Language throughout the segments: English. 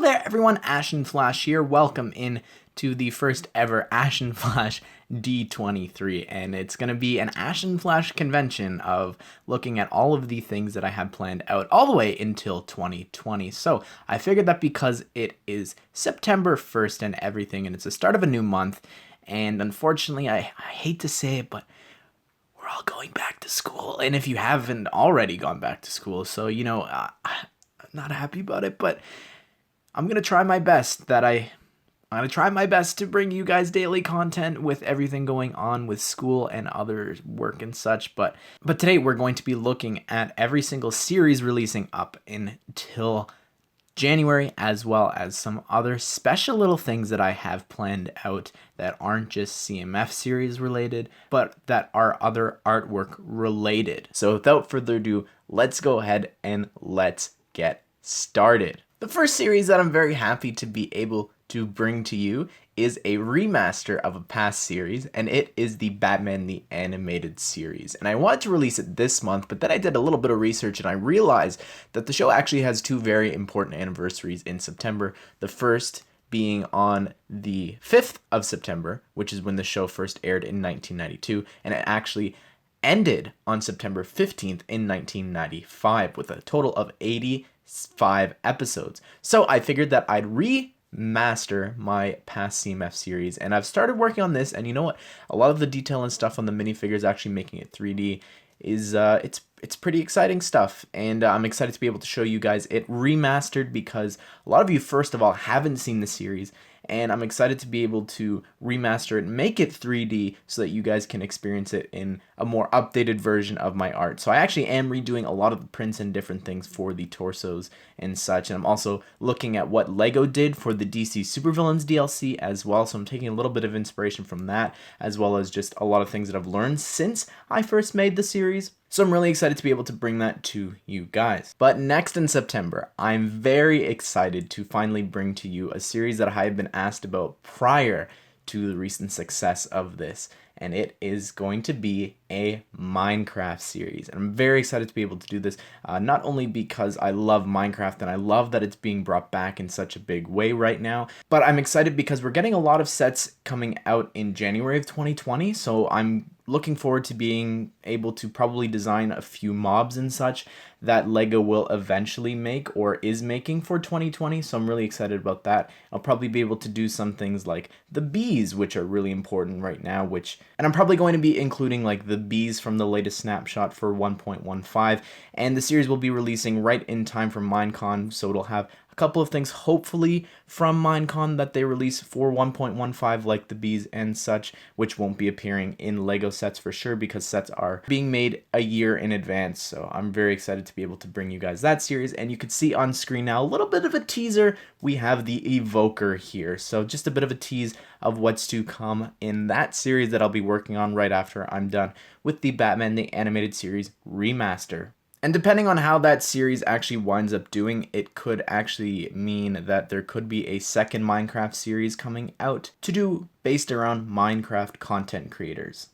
there everyone, Ashnflash here. Welcome in to the first ever Ashnflash D23, and it's going to be an Ashnflash convention of looking at all of the things that I have planned out all the way until 2020. So I figured that because it is September 1st and everything, and it's the start of a new month, and unfortunately I hate to say it, but we're all going back to school. And if you haven't already gone back to school, so I'm not happy about it, but I'm gonna try my best to bring you guys daily content with everything going on with school and other work and such. But today we're going to be looking at every single series releasing up until January, as well as some other special little things that I have planned out that aren't just CMF series related, but that are other artwork related. So without further ado, let's go ahead and let's get started. The first series that I'm very happy to be able to bring to you is a remaster of a past series, and it is the Batman the Animated Series. And I wanted to release it this month, but then I did a little bit of research and I realized that the show actually has two very important anniversaries in September. The first being on the 5th of September, which is when the show first aired in 1992, and it actually ended on September 15th in 1995 with a total of 85 episodes. So I figured that I'd remaster my past CMF series, and I've started working on this, and you know what? A lot of the detail and stuff on the minifigures actually making it 3D is it's pretty exciting stuff, and I'm excited to be able to show you guys it remastered because a lot of you, first of all, haven't seen the series, and I'm excited to be able to remaster it and make it 3D so that you guys can experience it in a more updated version of my art. So I actually am redoing a lot of the prints and different things for the torsos and such, and I'm also looking at what LEGO did for the DC Supervillains DLC as well, so I'm taking a little bit of inspiration from that, as well as just a lot of things that I've learned since I first made the series. So I'm really excited to be able to bring that to you guys. But next in September, I'm very excited to finally bring to you a series that I have been asked about prior to the recent success of this. And it is going to be a Minecraft series. And I'm very excited to be able to do this, not only because I love Minecraft and I love that it's being brought back in such a big way right now, but I'm excited because we're getting a lot of sets coming out in January of 2020. So I'm looking forward to being able to probably design a few mobs and such that LEGO will eventually make or is making for 2020, so I'm really excited about that. I'll probably be able to do some things like the bees, which are really important right now, and I'm probably going to be including like the bees from the latest snapshot for 1.15, and the series will be releasing right in time for Minecon, so it'll have a couple of things hopefully from Minecon that they release for 1.15, like the bees and such, which won't be appearing in LEGO sets for sure because sets are being made a year in advance. So I'm very excited to be able to bring you guys that series, and you can see on screen now a little bit of a teaser. We have the Evoker here, so just a bit of a tease of what's to come in that series that I'll be working on right after I'm done with the Batman the Animated Series remaster. And depending on how that series actually winds up doing, it could actually mean that there could be a second Minecraft series coming out to do based around Minecraft content creators.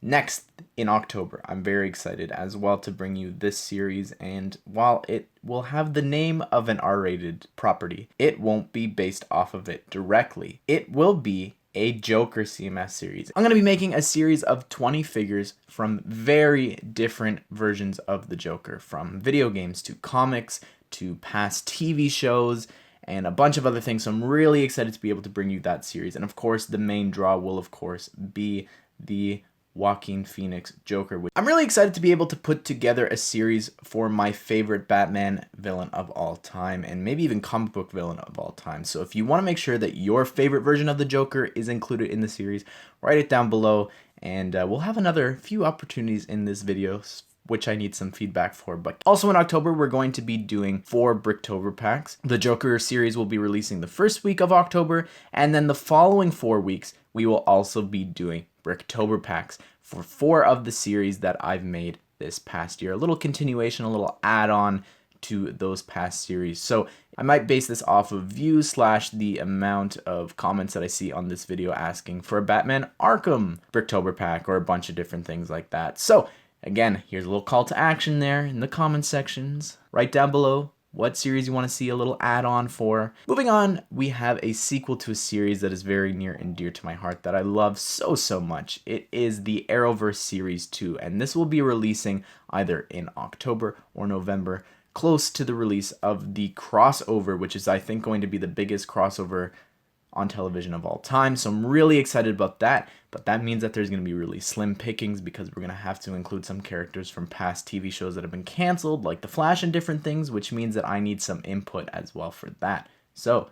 Next in October, I'm very excited as well to bring you this series, and while it will have the name of an R-rated property, it won't be based off of it directly. It will be a Joker CMS series. I'm going to be making a series of 20 figures from very different versions of the Joker, from video games to comics to past TV shows and a bunch of other things. So I'm really excited to be able to bring you that series. And of course, the main draw will of course be the Joaquin Phoenix Joker. I'm really excited to be able to put together a series for my favorite Batman villain of all time, and maybe even comic book villain of all time. So if you want to make sure that your favorite version of the Joker is included in the series, write it down below, and we'll have another few opportunities in this video, which I need some feedback for. But also in October, we're going to be doing 4 Bricktober packs. The Joker series will be releasing the first week of October, and then the following 4 weeks, we will also be doing Bricktober packs for 4 of the series that I've made this past year. A little continuation, a little add-on to those past series. So I might base this off of views / the amount of comments that I see on this video asking for a Batman Arkham Bricktober pack or a bunch of different things like that. So again, here's a little call to action there in the comment sections. Right down below, what series you want to see a little add-on for. Moving on, we have a sequel to a series that is very near and dear to my heart that I love so much. It is the Arrowverse Series 2, and this will be releasing either in October or November, close to the release of the crossover, which is, I think, going to be the biggest crossover on television of all time. So I'm really excited about that, but that means that there's going to be really slim pickings because we're going to have to include some characters from past TV shows that have been canceled, like The Flash and different things, which means that I need some input as well for that. So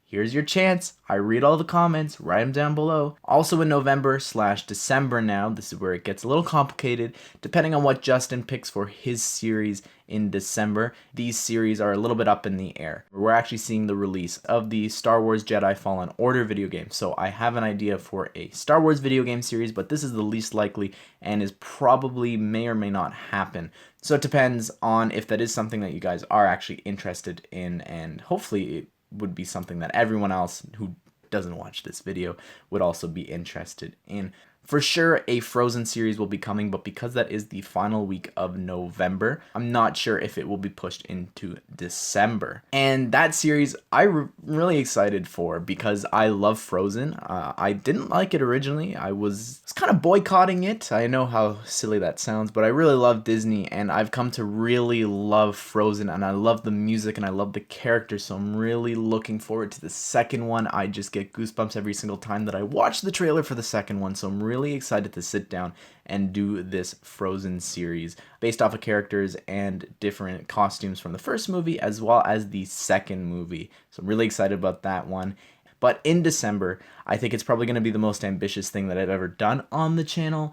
here's your chance. I read all the comments, write them down below. Also in November/December now, this is where it gets a little complicated, depending on what Justin picks for his series in December. These series are a little bit up in the air. We're actually seeing the release of the Star Wars Jedi Fallen Order video game. So I have an idea for a Star Wars video game series, but this is the least likely and is probably may or may not happen. So it depends on if that is something that you guys are actually interested in, and hopefully it would be something that everyone else who doesn't watch this video would also be interested in. For sure, a Frozen series will be coming, but because that is the final week of November, I'm not sure if it will be pushed into December. And that series I'm really excited for because I love Frozen. I didn't like it originally. I was kind of boycotting it. I know how silly that sounds, but I really love Disney, and I've come to really love Frozen, and I love the music and I love the characters, so I'm really looking forward to the second one. I just get goosebumps every single time that I watch the trailer for the second one, so I'm really excited to sit down and do this Frozen series based off of characters and different costumes from the first movie as well as the second movie. So I'm really excited about that one. But in December, I think it's probably going to be the most ambitious thing that I've ever done on the channel.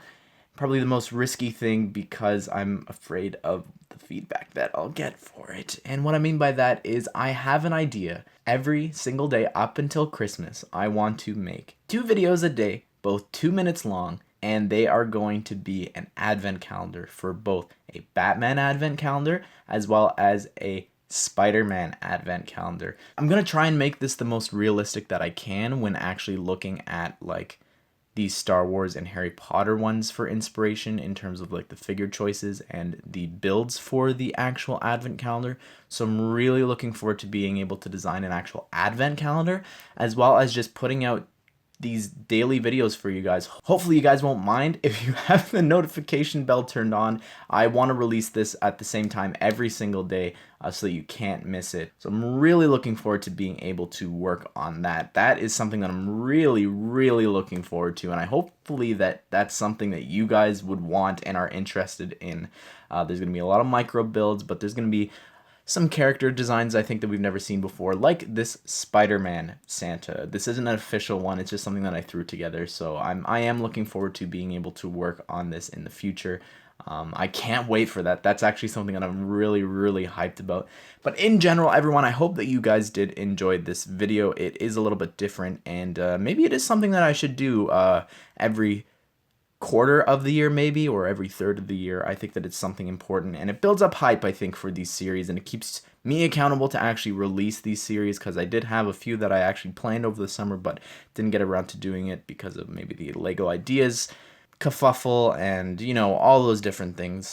Probably the most risky thing because I'm afraid of the feedback that I'll get for it. And what I mean by that is I have an idea. Every single day up until Christmas, I want to make 2 videos a day, both 2 minutes long, and they are going to be an advent calendar for both a Batman advent calendar as well as a Spider-Man advent calendar. I'm going to try and make this the most realistic that I can when actually looking at like these Star Wars and Harry Potter ones for inspiration in terms of like the figure choices and the builds for the actual advent calendar. So I'm really looking forward to being able to design an actual advent calendar as well as just putting out these daily videos for you guys. Hopefully you guys won't mind if you have the notification bell turned on. I want to release this at the same time every single day so that you can't miss it. So I'm really looking forward to being able to work on that. That is something that I'm really looking forward to, and I hopefully that's something that you guys would want and are interested in. There's going to be a lot of micro builds, but there's going to be some character designs I think that we've never seen before, like this Spider-Man Santa. This isn't an official one, it's just something that I threw together, so I am looking forward to being able to work on this in the future. I can't wait for that. That's actually something that I'm really hyped about. But in general, everyone, I hope that you guys did enjoy this video. It is a little bit different, and maybe it is something that I should do every quarter of the year maybe, or every third of the year. I think that it's something important, and it builds up hype, I think, for these series, and it keeps me accountable to actually release these series, because I did have a few that I actually planned over the summer but didn't get around to doing it because of maybe the Lego Ideas kerfuffle and, you know, all those different things.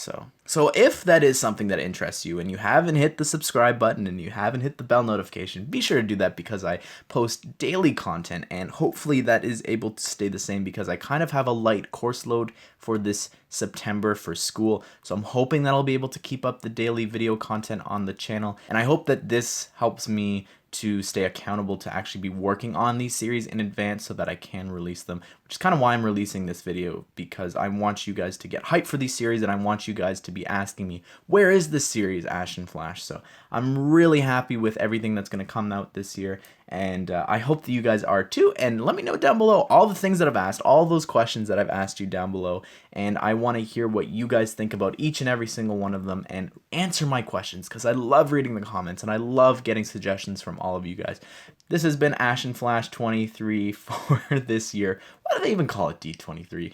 So if that is something that interests you and you haven't hit the subscribe button and you haven't hit the bell notification, be sure to do that, because I post daily content, and hopefully that is able to stay the same because I kind of have a light course load for this September for school. So I'm hoping that I'll be able to keep up the daily video content on the channel, and I hope that this helps me to stay accountable to actually be working on these series in advance so that I can release them, which is kind of why I'm releasing this video, because I want you guys to get hyped for these series, and I want you guys to be asking me, where is this series, Ashnflash? So I'm really happy with everything that's going to come out this year, and I hope that you guys are too. And let me know down below all the things that I've asked, all those questions that I've asked you down below, and I want to hear what you guys think about each and every single one of them, and answer my questions, because I love reading the comments and I love getting suggestions from all of you guys. This has been Ashnflash 23 for this year. Why do they even call it D23?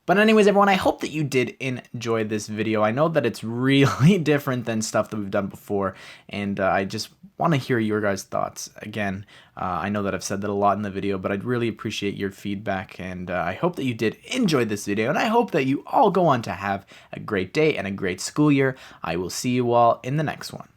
But anyways, everyone, I hope that you did enjoy this video. I know that it's really different than stuff that we've done before, and I just want to hear your guys' thoughts. Again, I know that I've said that a lot in the video, but I'd really appreciate your feedback, and I hope that you did enjoy this video, and I hope that you all go on to have a great day and a great school year. I will see you all in the next one.